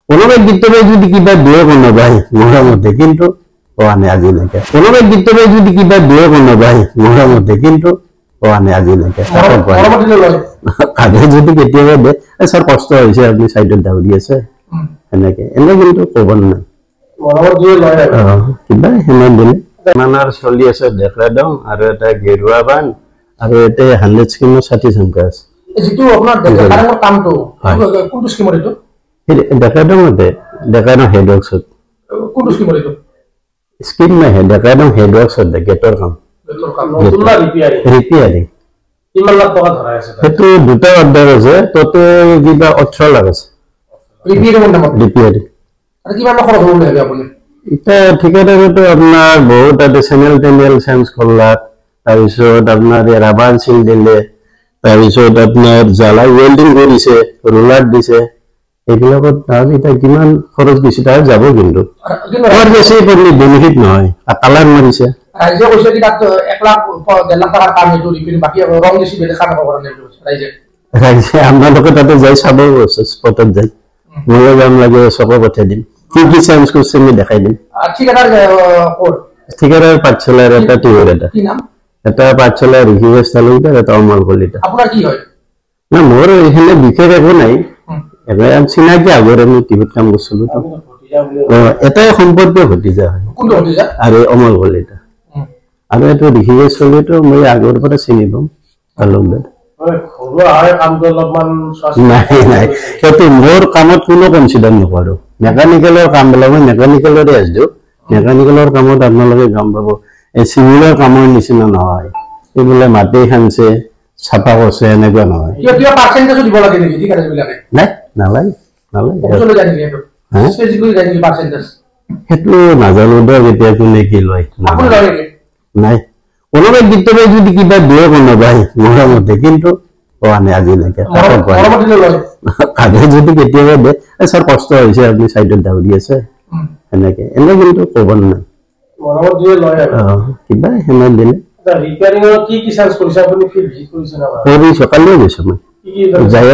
কোনোবাই গীতবাই যদি কিবা দিয়ে কোনো ভাই মোটামুটি কিন্তু পোৱা নাই আজিলৈকে কোনোবাই গীতবাই যদি কিবা দিয়ে কোনো ভাই মোটামুটি কিন্তু পোৱা নাই আজিলৈকে আগে যদি কেতিয়াবা দে স্যাৰ কষ্ট হৈছে আপনি সাইডত দাউৰি আছে এনেকে এনে কিন্তু ক'ব নাই কিবা হেমান দিলে মানাৰ চলি আছে দেখলা দম আৰু এটা গেৰুৱা বান আৰু এটা 100 স্কিমৰ 60 সংখ্যা আছে যেটো আপোনাৰ ডেকাডমৰ কামটো কোনটো স্কিমৰ এটো ডেকাডমতে ডেকাডম হেডৱৰ্কছত কোনটো স্কিমৰ এটো স্কিম নাই ডেকাডম হেডৱৰ্কছত গেটৰ কাম নতুনলা ৰিপেয়াৰিং কিমান লাখ টকা ধৰা আছে সেইটো দুটা অৰ্ডাৰ আছে ততে কিবা 18 লাখ আছে ৰিপেয়াৰিং আৰু কিমান খৰচ হ'ব লাগে আপুনি এটা ঠিকাদাৰটো আপোনাৰ বহুত আছে চেনেল চেঞ্জ কৰলাক তাৰপিছত আপোনাৰ ৰাবাৰ সিল দিলে তাৰপিছত আপোনাৰ জালা ওয়েল্ডিং কৰিছে ৰোলাৰ দিছে এইবিলাকত তাৰ এটা কিমান খৰচ বেছি তাৰ যাব কিন্তু আৰু বেছি কৰি বেনিফিট নহয় কালাৰ মাৰিছে ৰাইজে কৈছে কি তাত 1 লাখ 1.5 লাখ টকাৰ কাম এইটো ৰিপেয়াৰিং বাকি ৰং বেছি বেলেগ কাম কৰা নাই ৰাইজে আপোনালোকে তাতে যাই চাব স্পটত যাই মোৰো যাম লাগে চব পঠাই দিম কি চেঞ্জ কৰিছে আমি দেখাই দিম ঠিকাদাৰ পাঠশালাৰ এটা টিউৰ এটা কি নাম এটা পাঠশালা ঋষিকেশ তালুকদাৰ এটা অমল কলিতা আপোনাৰ কি হয় না মোৰ এখানে বিশেষ একো নাই এবাৰ চিনাকি আগৰে আমি টিভিত কাম কৰিছিলো এটাই সম্পৰ্কীয় ভতিজা হয় কোনটো ভতিজা আৰু অমল কলিতা আৰু এটা ঋষিকেশ চলিতো মই আগৰ পৰা চিনি পাম তালুকদাৰ নাই সেইটো মোৰ কামত কোনো কনচিডাৰ নকৰো মেকানিকেলৰ কাম বিলাক মই মেকানিকেলৰে আছো মেকানিকেলৰ কামত আপোনালোকে গম পাব এই চিভিলৰ কামৰ নিচিনা নহয় এইবোলে মাটি খানছে ছাপা কৰিছে এনেকুৱা নহয় কিয় পাৰ্চেন্টেজ দিব লাগে নেকি ঠিক আছে বিলাকে নাই নালাগে চলে যায় নেকি সেইটো স্পেসিফিক যায় নেকি পাৰ্চেন্টেজ সেইটো নাজানো দে এতিয়া কোনে কি লয় নাই কোনোবাই গীতবাই যদি কিবা দিয়ে কোনোবাই মোটামুটি কিন্তু পোৱা নাই আজিলৈকে আগে যদি কেতিয়াবা দে স্যাৰ কষ্ট হৈছে আপনি সাইডত দাউৰি আছে এনেকে এনে কিন্তু ক'ব নাই কিবা হেমান দিলে সকালে গৈছে মই যাই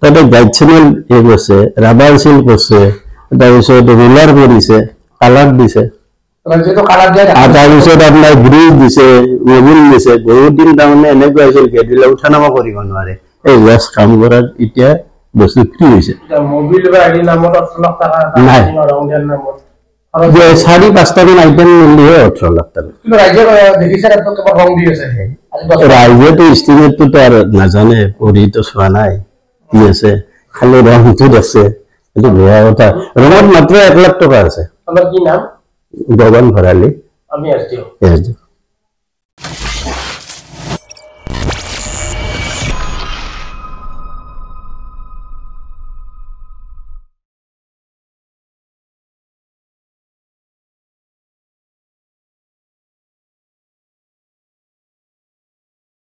তাতে গাইড চেনেল এই কৰিছে ৰাবাৰ সিল কৰিছে তাৰপিছত ৰোলাৰ কৰিছে কালাৰ দিছে তাৰপিছত আপোনাৰ ব্ৰিজ দিছে মবিল দিছে বহুত দিন তাৰমানে এনেকুৱা হৈছিল গেদিলে উঠা নামা কৰিব নোৱাৰে এই জাষ্ট কাম কৰাত এতিয়া বস্তু ফ্ৰী হৈছে নাই 4-5টা মান আইটেম মিলিহে 18 লাখ টকা ৰাইজেতো ইষ্টিমেটটো আৰু নাজানে পঢ়িতো চোৱা নাই কি আছে খালি ৰংটোত আছে এইটো বেয়া কথা ৰঙত মাত্ৰ 1 লাখ টকা আছে কি নাম গগন ভৰালি আমি